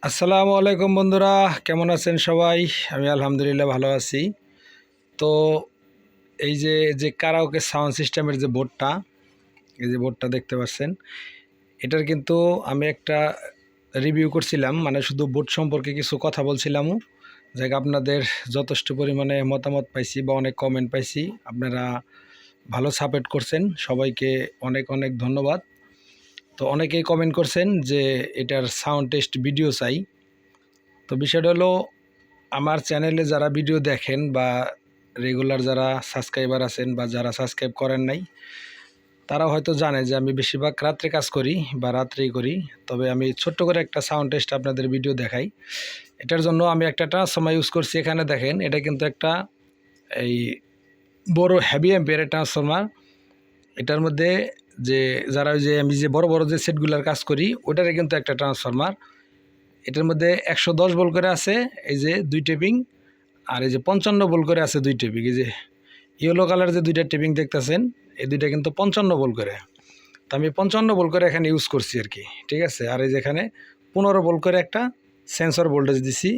আসসালামু আলাইকুম বন্ধুরা, কেমন আছেন সবাই? আমি আলহামদুলিল্লাহ ভালো আছি। তো এই যে যে কারাওকে সাউন্ড সিস্টেমের যে বোর্ডটা, এই যে বোর্ডটা দেখতে পাচ্ছেন, এটার কিন্তু আমি একটা রিভিউ করছিলাম, মানে শুধু বোর্ড সম্পর্কে কিছু কথা বলছিলামও। যাই আপনাদের যথেষ্ট পরিমাণে মতামত পাইছি বা অনেক কমেন্ট পাইছি, আপনারা ভালো সাপোর্ট করছেন, সবাইকে অনেক অনেক ধন্যবাদ। তো অনেকেই কমেন্ট করছেন যে এটার সাউন্ড টেস্ট ভিডিও চাই। তো বিষয়টা হলো, আমার চ্যানেলে যারা ভিডিও দেখেন বা রেগুলার যারা সাবস্ক্রাইবার আছেন বা যারা সাবস্ক্রাইব করেন নাই, তারা হয়তো জানে যে আমি বেশিরভাগ রাত্রে কাজ করি বা রাত্রেই করি। তবে আমি ছোট্ট করে একটা সাউন্ড টেস্ট আপনাদের ভিডিও দেখাই। এটার জন্য আমি একটা ট্রান্সফর্মার ইউজ করছি। এখানে দেখেন, এটা কিন্তু একটা এই বড় হেভি অ্যাম্পিয়ারের ট্রান্সফর্মার। এটার মধ্যে যে যারা ওই যে আমি যে বড় বড় যে সেটগুলোর কাজ করি, ওটারে কিন্তু একটা ট্রান্সফর্মার। এটার মধ্যে 110 ভোল্ট করে আছে, এই যে 2 টেপিং, আর এই যে 55 ভোল্ট করে আছে 2 টেপিং। এই যে ইয়েলো কালার যে 2টা টেপিং দেখতেছেন, এই 2টা কিন্তু 55 ভোল্ট করে। তো আমি 55 ভোল্ট করে এখানে ইউজ করছি আর কি, ঠিক আছে। আর এই যে এখানে 15 ভোল্ট করে একটা সেন্সর ভোল্টেজ দিছি,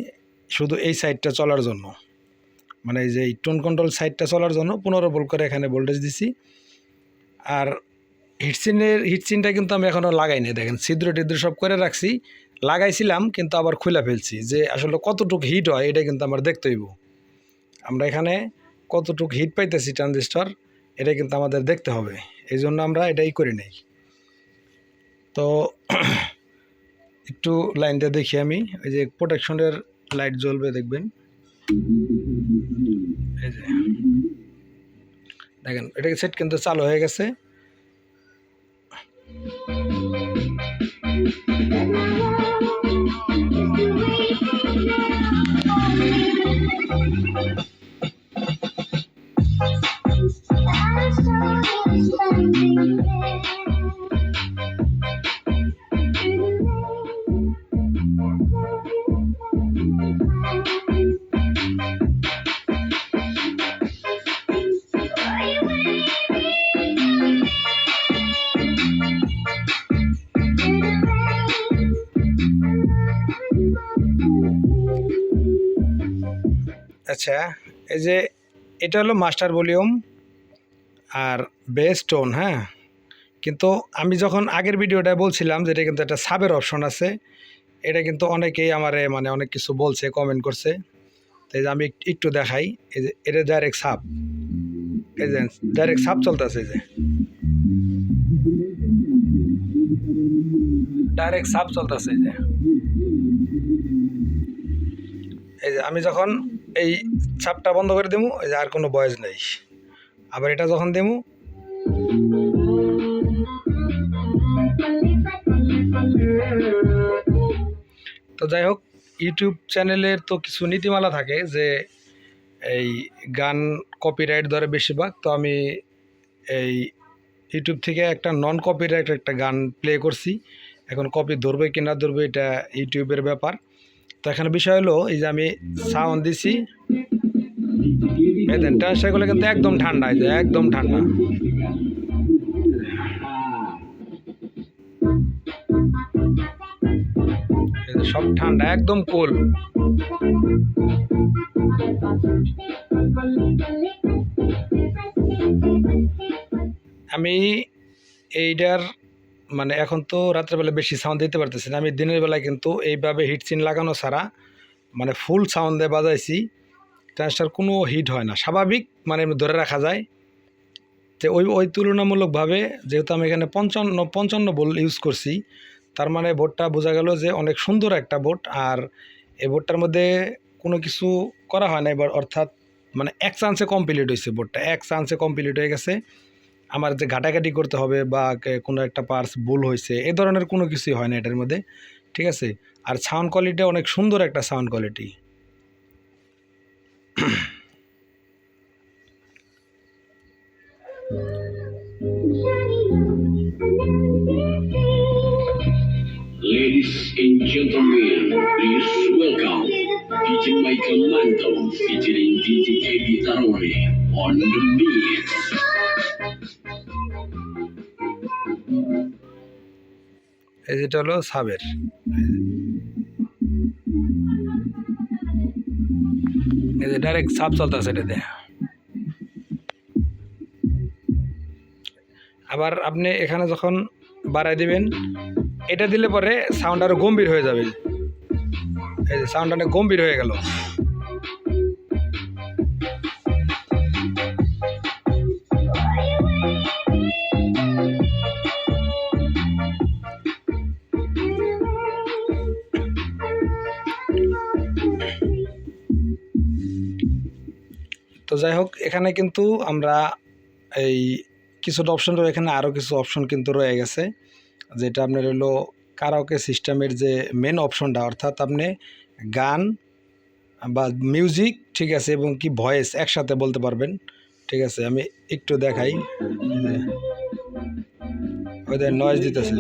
শুধু এই সাইডটা চলার জন্য, মানে এই যে এই টোন কন্ট্রোল সাইডটা চলার জন্য 15 ভোল্ট করে এখানে ভোল্টেজ দিছি। আর হিটসিনটা কিন্তু আমি এখনও লাগাইনি, দেখেন ছিদ্র টিদ্র সব করে রাখছি। লাগাইছিলাম কিন্তু আবার খুলে ফেলছি, যে আসলে কতটুকু হিট হয় এটা কিন্তু আমার দেখতে হইব। আমরা এখানে কতটুকু হিট পাইতেছি ট্রানজিস্টর, এটা কিন্তু আমাদের দেখতে হবে, এই জন্য আমরা এটাই করে নেই। তো একটু লাইনটা দেখি আমি, ওই যে প্রোটেকশনের লাইট জ্বলবে দেখবেন, এই যে দেখেন এটাকে সেট কিন্তু চালু হয়ে গেছে। আচ্ছা, এই যে এটা হলো মাস্টার ভলিউম আর বেস টোন, হ্যাঁ। কিন্তু আমি যখন আগের ভিডিওটায় বলছিলাম যে এটা কিন্তু একটা সাবের অপশন আছে, এটা কিন্তু অনেকেই আমারে মানে অনেক কিছু বলছে, কমেন্ট করছে। তাই যে আমি একটু দেখাই, এই যে এটা ডাইরেক্ট সাব, এই যে ডাইরেক্ট সাব চলতেছে, এই যে ডাইরেক্ট সাব চলতেছে, এই যে আমি যখন এই সাবটা বন্ধ করে দেবো, এই যে আর কোনো ভয়েস নেই। আবার এটা যখন দেবো, তো যাই হোক, ইউটিউব চ্যানেলের তো কিছু নীতিমালা থাকে যে এই গান কপিরাইট ধরে বেশিরভাগ। তো আমি এই ইউটিউব থেকে একটা নন কপিরাইট একটা গান প্লে করছি। এখন কপি ধরবে কি না ধরবে এটা ইউটিউবের ব্যাপার। তো এখানে বিষয় হলো, এই যে আমি সাউন্ড দিছি, সেগুলো কিন্তু একদম ঠান্ডা, এই যে একদম ঠান্ডা, সব ঠান্ডা, একদম কুল। আমি এইটার মানে এখন তো রাত্রেবেলা বেশি সাউন্ড দিতে পারতেছি না, আমি দিনের বেলায় কিন্তু এইভাবে হিটসিন লাগানো ছাড়া মানে ফুল সাউন্ডে বাজাইছি, ট্রান্সটার কোনো হিট হয় না, স্বাভাবিক মানে ধরে রাখা যায়। তো ওই তুলনামূলকভাবে যেহেতু আমি এখানে 55 ভোল্ট ইউজ করছি, তার মানে বোর্ডটা বোঝা গেল যে অনেক সুন্দর একটা বোর্ড। আর এই বোর্ডটার মধ্যে কোনো কিছু করা হয় না এবার, অর্থাৎ মানে এক চান্সে কমপ্লিট হয়েছে, বোর্ডটা এক চান্সে কমপ্লিট হয়ে গেছে। আমার যে ঘাটাঘাটি করতে হবে বা কোনো একটা পার্টস ভুল হয়েছে, এ ধরনের কোনো কিছুই হয় না এটার মধ্যে, ঠিক আছে। আর সাউন্ড কোয়ালিটি অনেক সুন্দর একটা sound quality. Ladies and gentlemen, please welcome DJ Michael Manto featuring DJ KB Tarone on the mix. এই যেটা হলো সাবের, এই যে ডাইরেক্ট সাপ চলতেছে এটাতে। আবার আপনি এখানে যখন বাড়াই দিবেন, এটা দিলে পরে সাউন্ড আরো গম্ভীর হয়ে যাবে। এই যে সাউন্ড অনেক গম্ভীর হয়ে গেল। তো যাই হোক, এখানে কিন্তু আমরা এই কিছুটা অপশন রয়ে, এখানে আরও কিছু অপশন কিন্তু রয়ে গেছে, যেটা আপনার হলো কারাওকে সিস্টেমের যে মেন অপশনটা, অর্থাৎ আপনি গান বা মিউজিক, ঠিক আছে, এবং কি ভয়েস একসাথে বলতে পারবেন। ঠিক আছে, আমি একটু দেখাই। ওদের নয়েজ দিতেছে।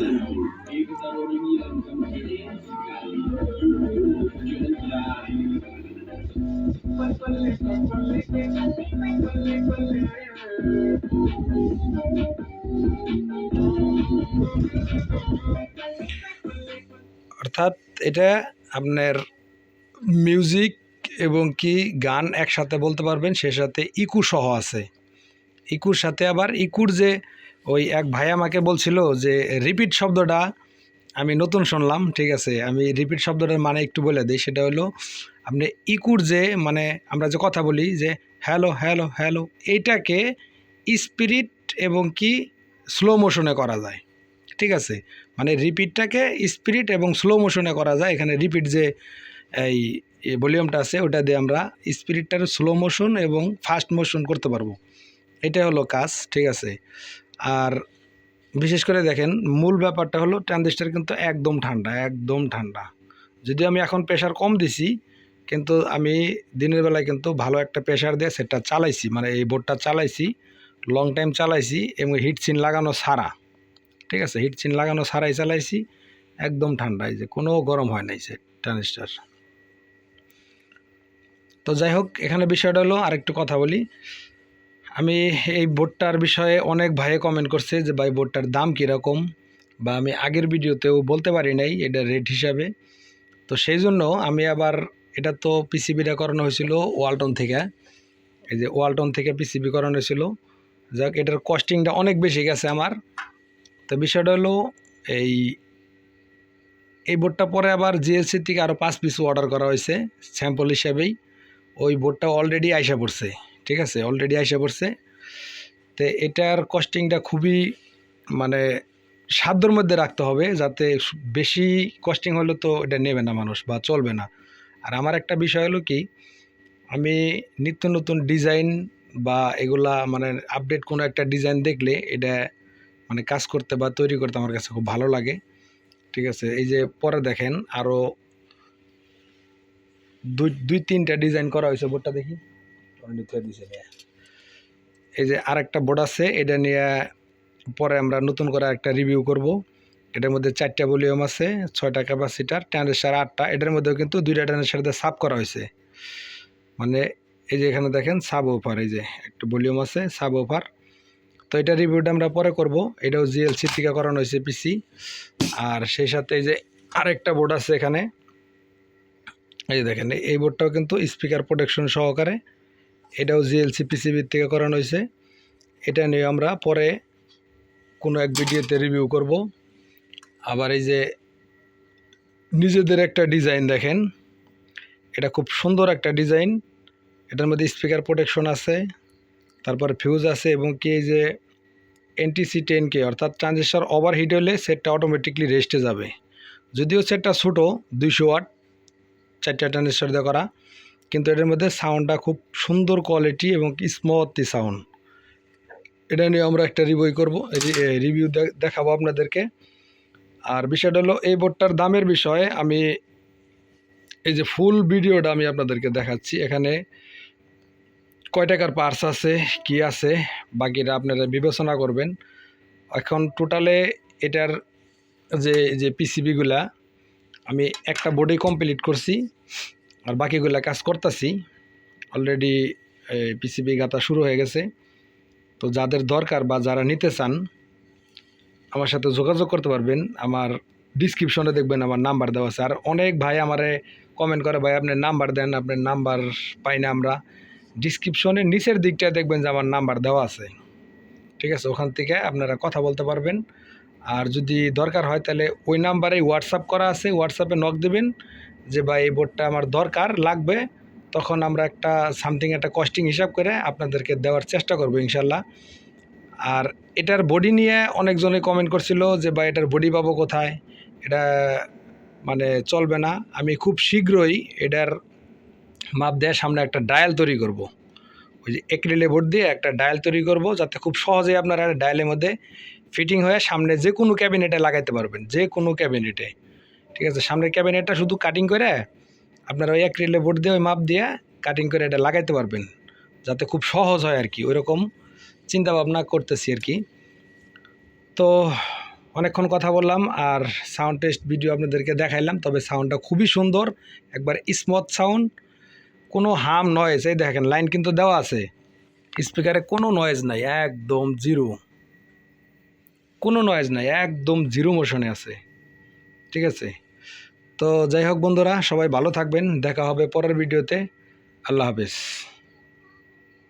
অর্থাৎ এটা আপনার মিউজিক এবং কি গান একসাথে বলতে পারবেন, সে সাথে ইকু সহ আছে। ইকুর সাথে আবার ইকুর যে ওই এক ভাই আমাকে বলছিল যে রিপিট শব্দটা আমি নতুন শুনলাম। ঠিক আছে, আমি রিপিট শব্দটার মানে একটু বলে দিই। সেটা হলো আপনি ইকুর যে মানে আমরা যে কথা বলি যে হ্যালো হ্যালো হ্যালো, এইটাকে স্পিরিট এবং কি স্লো মোশনে করা যায়। ঠিক আছে, মানে রিপিটটাকে স্পিরিট এবং স্লো মোশনে করা যায়। এখানে রিপিট যে এই ভলিউমটা আছে ওটা দিয়ে আমরা স্পিরিটটার স্লো মোশন এবং ফাস্ট মোশন করতে পারবো। এটা হলো কাজ। ঠিক আছে, আর বিশেষ করে দেখেন মূল ব্যাপারটা হলো ট্রানজিস্টার কিন্তু একদম ঠান্ডা, একদম ঠান্ডা। যদিও আমি এখন প্রেশার কম দিছি, কিন্তু আমি দিনের বেলায় কিন্তু ভালো একটা প্রেশার দিয়ে সেটা চালাইছি, মানে এই বোর্ডটা চালাইছি, লং টাইম চালাইছি এবং হিটসিন লাগানো ছাড়া। ঠিক আছে, হিটসিন লাগানো ছাড়াই চালাইছি, একদম ঠান্ডা, এই যে কোনো গরম হয় নাই সে ট্রানজিস্টার। তো যাই হোক, এখানে বিষয়টা হলো আরেকটু কথা বলি। আমি এই বোর্ডটার বিষয়ে অনেক ভাইয়ে কমেন্ট করছে যে ভাই বোর্ডটার দাম কীরকম, বা আমি আগের ভিডিওতেও বলতে পারি নাই এটা রেট হিসাবে। তো সেই জন্য আমি আবার, এটা তো পিসিবিটা করানো হয়েছিল ওয়ালটন থেকে, এই যে ওয়ালটন থেকে পিসিবি করানো হয়েছিল। যাক, এটার কস্টিংটা অনেক বেশি গেছে আমার। তো বিষয়টা হলো এই বোর্ডটা পরে আবার জিএলসি থেকে আরও 5 পিস অর্ডার করা হয়েছে স্যাম্পল হিসাবেই। ওই বোর্ডটা অলরেডি আইসা পড়ছে। ঠিক আছে, অলরেডি আইসা পড়ছে। তো এটার কস্টিংটা খুবই মানে সাধ্যের মধ্যে রাখতে হবে, যাতে বেশি কস্টিং হলে তো এটা নেবে না মানুষ বা চলবে না। আর আমার একটা বিষয় হলো কি, আমি নিত্য নতুন ডিজাইন বা এগুলা মানে আপডেট কোনো একটা ডিজাইন দেখলে এটা মানে কাজ করতে বা তৈরি করতে আমার কাছে খুব ভালো লাগে। ঠিক আছে, এই যে পরে দেখেন আরও দুই তিনটা ডিজাইন করা হয়েছে বোর্ডটা, দেখি এই যে আরেকটা বোর্ড আছে, এটা নিয়ে পরে আমরা নতুন করে একটা রিভিউ করব। এটার মধ্যে 4টা ভলিউম আছে, 6টা ক্যাপাসিটার, ট্রানজিস্টার 8টা। এটার মধ্যেও কিন্তু 2টা ট্রানজিস্টার দিয়ে সাব করা হয়েছে। মানে এই যে এখানে দেখেন সাব ওফার, এই যে একটা ভলিউম আছে সাব ওফার। তো এটা রিভিউটা আমরা পরে করব। এটাও জিএলসি থেকে করানো হয়েছে পিসি। আর সেই সাথে এই যে আরেকটা বোর্ড আছে এখানে, এই যে দেখেন এই বোর্ডটাও কিন্তু স্পিকার প্রোটেকশন সহকারে, এটাও জিএলসি পিসিবির থেকে করানো হয়েছে। এটা নিয়ে আমরা পরে কোনো এক ভিডিওতে রিভিউ করব। আবার এই যে নিজেদের একটা ডিজাইন দেখেন, এটা খুব সুন্দর একটা ডিজাইন। এটার মধ্যে স্পিকার প্রোটেকশন আছে, তারপর ফিউজ আছে, এবং কি এই যে এনটিসি 10K, অর্থাৎ ট্রানজিস্টার ওভারহিট হলে সেটটা অটোমেটিকলি রেস্টে যাবে। যদিও সেটটা ছোটো 200 ওয়াট, 4টা ট্রানজিস্টার দিয়ে করা, কিন্তু এটার মধ্যে সাউন্ডটা খুব সুন্দর কোয়ালিটি এবং স্মুথ সাউন্ড। এটা নিয়ে আমরা একটা রিভিউ দেখাবো আপনাদেরকে। আর বিষয়টা হলো এই বোর্ডটার দামের বিষয়ে আমি এই যে ফুল ভিডিওটা আমি আপনাদেরকে দেখাচ্ছি। এখানে কয় টাকার পার্টস আছে, কি আছে, বাকিটা আপনারা বিবেচনা করবেন। এখন টোটালে এটার যে পিসিবিগুলা আমি একটা বোর্ডেই কমপ্লিট করছি, আর বাকিগুলা কাজ করতেছি। অলরেডি পিসিবি গাঁথা শুরু হয়ে গেছে। তো যাদের দরকার বা যারা নিতে চান আমার সাথে যোগাযোগ করতে পারবেন। আমার ডিসক্রিপশনে দেখবেন আমার নাম্বার দেওয়া আছে। আর অনেক ভাই আমারে কমেন্ট করে ভাই আপনার নাম্বার দেন, আপনার নাম্বার পাই না আমরা। ডিসক্রিপশনের নিচের দিকটা দেখবেন যে আমার নাম্বার দেওয়া আছে, ঠিক আছে? ওখান থেকে আপনারা কথা বলতে পারবেন। আর যদি দরকার হয় তাহলে ওই নাম্বারেই হোয়াটসঅ্যাপ করা আছে, হোয়াটসঅ্যাপে নক দেবেন যে ভাই এই বোর্ডটা আমার দরকার লাগবে, তখন আমরা একটা সামথিং একটা কস্টিং হিসাব করে আপনাদেরকে দেওয়ার চেষ্টা করবো ইনশাল্লাহ। আর এটার বডি নিয়ে অনেকজনে কমেন্ট করছিল যে ভাই এটার বডি পাবো কোথায়, এটা মানে চলবে না। আমি খুব শীঘ্রই এটার মাপ দেওয়ার সামনে একটা ডায়াল তৈরি করব, ওই যে অ্যাক্রিলিক বোর্ড দিয়ে একটা ডায়াল তৈরি করব, যাতে খুব সহজেই আপনারা ডায়ালের মধ্যে ফিটিং হয়ে সামনে যে কোনো ক্যাবিনেটে লাগাইতে পারবেন, যে কোনো ক্যাবিনেটে, ঠিক আছে? সামনের ক্যাবিনেটটা শুধু কাটিং করে আপনারা ওই অ্যাক্রিলিক বোর্ড দিয়ে ওই মাপ দিয়ে কাটিং করে এটা লাগাইতে পারবেন, যাতে খুব সহজ হয় আর কি। ওইরকম চিন্তা ভাবনা করতেছি আর কি। তো অনেকক্ষণ কথা বললাম আর সাউন্ড টেস্ট ভিডিও আপনাদেরকে দেখাইলাম, তবে সাউন্ডটা খুবই সুন্দর, একবার স্মুথ সাউন্ড, কোনো হাম নয়েজ। এই দেখেন লাইন কিন্তু দেওয়া আছে, স্পিকারে কোনো নয়েজ নাই, একদম জিরো, কোনো নয়েজ নাই, একদম জিরো মোশনে আছে, ঠিক আছে? তো যাই হোক বন্ধুরা, সবাই ভালো থাকবেন, দেখা হবে পরের ভিডিওতে। আল্লাহ হাফেজ।